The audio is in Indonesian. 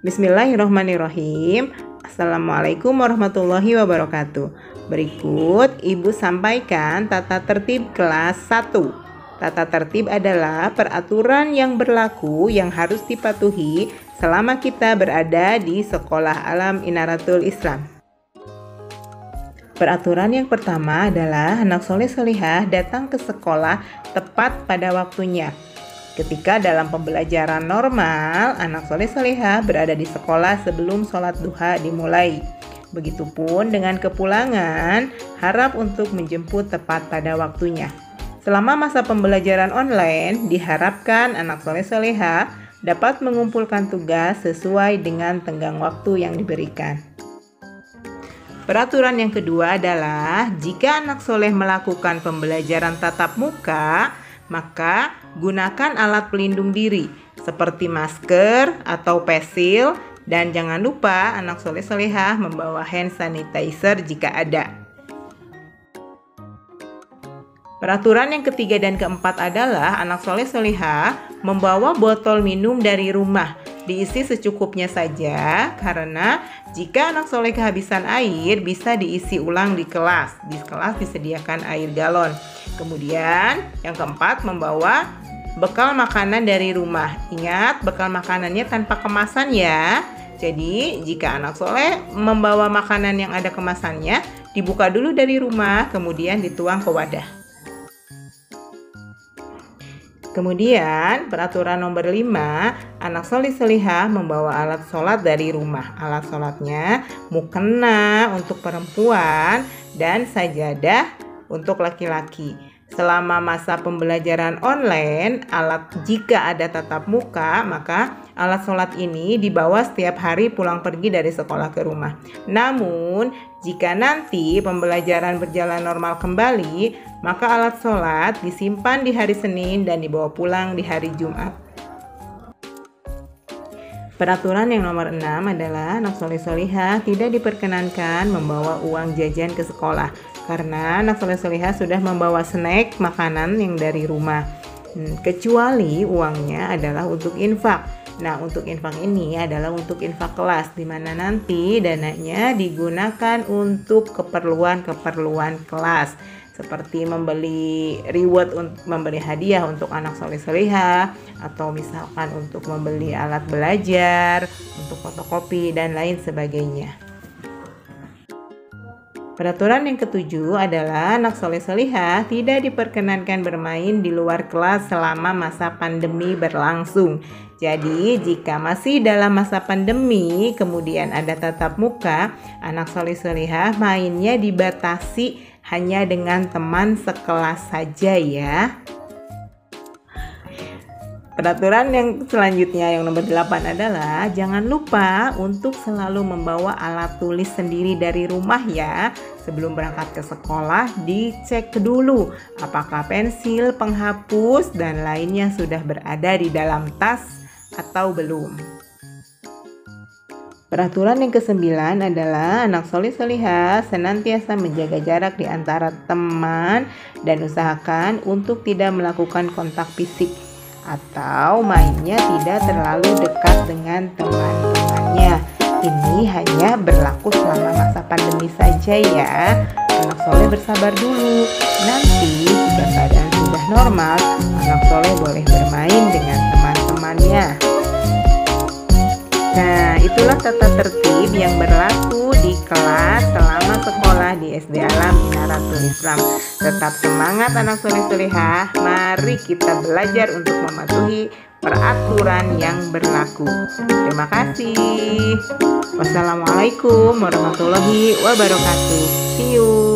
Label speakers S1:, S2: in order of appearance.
S1: Bismillahirrahmanirrahim. Assalamualaikum warahmatullahi wabarakatuh. Berikut Ibu sampaikan tata tertib kelas 1. Tata tertib adalah peraturan yang berlaku yang harus dipatuhi selama kita berada di Sekolah Alam Inaratul Islam. Peraturan yang pertama adalah anak soleh solihah datang ke sekolah tepat pada waktunya. Ketika dalam pembelajaran normal, anak soleh solehah berada di sekolah sebelum sholat duha dimulai. Begitupun dengan kepulangan, harap untuk menjemput tepat pada waktunya. Selama masa pembelajaran online, diharapkan anak soleh solehah dapat mengumpulkan tugas sesuai dengan tenggang waktu yang diberikan. Peraturan yang kedua adalah jika anak soleh melakukan pembelajaran tatap muka, maka gunakan alat pelindung diri seperti masker atau face shield, dan jangan lupa anak soleh solehah membawa hand sanitizer jika ada. Peraturan yang ketiga dan keempat adalah anak soleh solehah membawa botol minum dari rumah, diisi secukupnya saja, karena jika anak soleh kehabisan air bisa diisi ulang di kelas. Di kelas disediakan air galon. Kemudian yang keempat, membawa bekal makanan dari rumah. Ingat, bekal makanannya tanpa kemasan ya. Jadi jika anak soleh membawa makanan yang ada kemasannya, dibuka dulu dari rumah, kemudian dituang ke wadah. Kemudian peraturan nomor 5, anak soleh solihah membawa alat sholat dari rumah. Alat sholatnya mukena untuk perempuan dan sajadah untuk laki-laki. Selama masa pembelajaran online, jika ada tatap muka, maka alat sholat ini dibawa setiap hari pulang pergi dari sekolah ke rumah. Namun, jika nanti pembelajaran berjalan normal kembali, maka alat sholat disimpan di hari Senin dan dibawa pulang di hari Jumat. Peraturan yang nomor 6 adalah anak soleh solihah tidak diperkenankan membawa uang jajan ke sekolah, karena anak soleh solihah sudah membawa snack makanan yang dari rumah, kecuali uangnya adalah untuk infak. Nah, untuk infak ini adalah untuk infak kelas, di mana nanti dananya digunakan untuk keperluan kelas, seperti membeli reward, membeli hadiah untuk anak soleh solihah, atau misalkan untuk membeli alat belajar, untuk fotokopi dan lain sebagainya. Peraturan yang ketujuh adalah anak soleh solihah tidak diperkenankan bermain di luar kelas selama masa pandemi berlangsung. Jadi jika masih dalam masa pandemi kemudian ada tatap muka, anak soleh solihah mainnya dibatasi hanya dengan teman sekelas saja ya. Peraturan yang selanjutnya yang nomor 8 adalah jangan lupa untuk selalu membawa alat tulis sendiri dari rumah ya. Sebelum berangkat ke sekolah dicek dulu apakah pensil, penghapus dan lainnya sudah berada di dalam tas atau belum. Peraturan yang ke-9 adalah anak soleh solihah senantiasa menjaga jarak di antara teman dan usahakan untuk tidak melakukan kontak fisik atau mainnya tidak terlalu dekat dengan teman-temannya. Ini hanya berlaku selama masa pandemi saja ya. Anak soleh bersabar dulu. Nanti jika keadaan sudah normal, anak soleh boleh bermain dengan teman-temannya. Nah, itulah tata tertib yang berlaku di kelas selama sekolah di SD Alam Inaratul Islam. Tetap semangat anak soleh solehah. Mari kita belajar untuk mematuhi peraturan yang berlaku. Terima kasih. Wassalamualaikum warahmatullahi wabarakatuh. See you.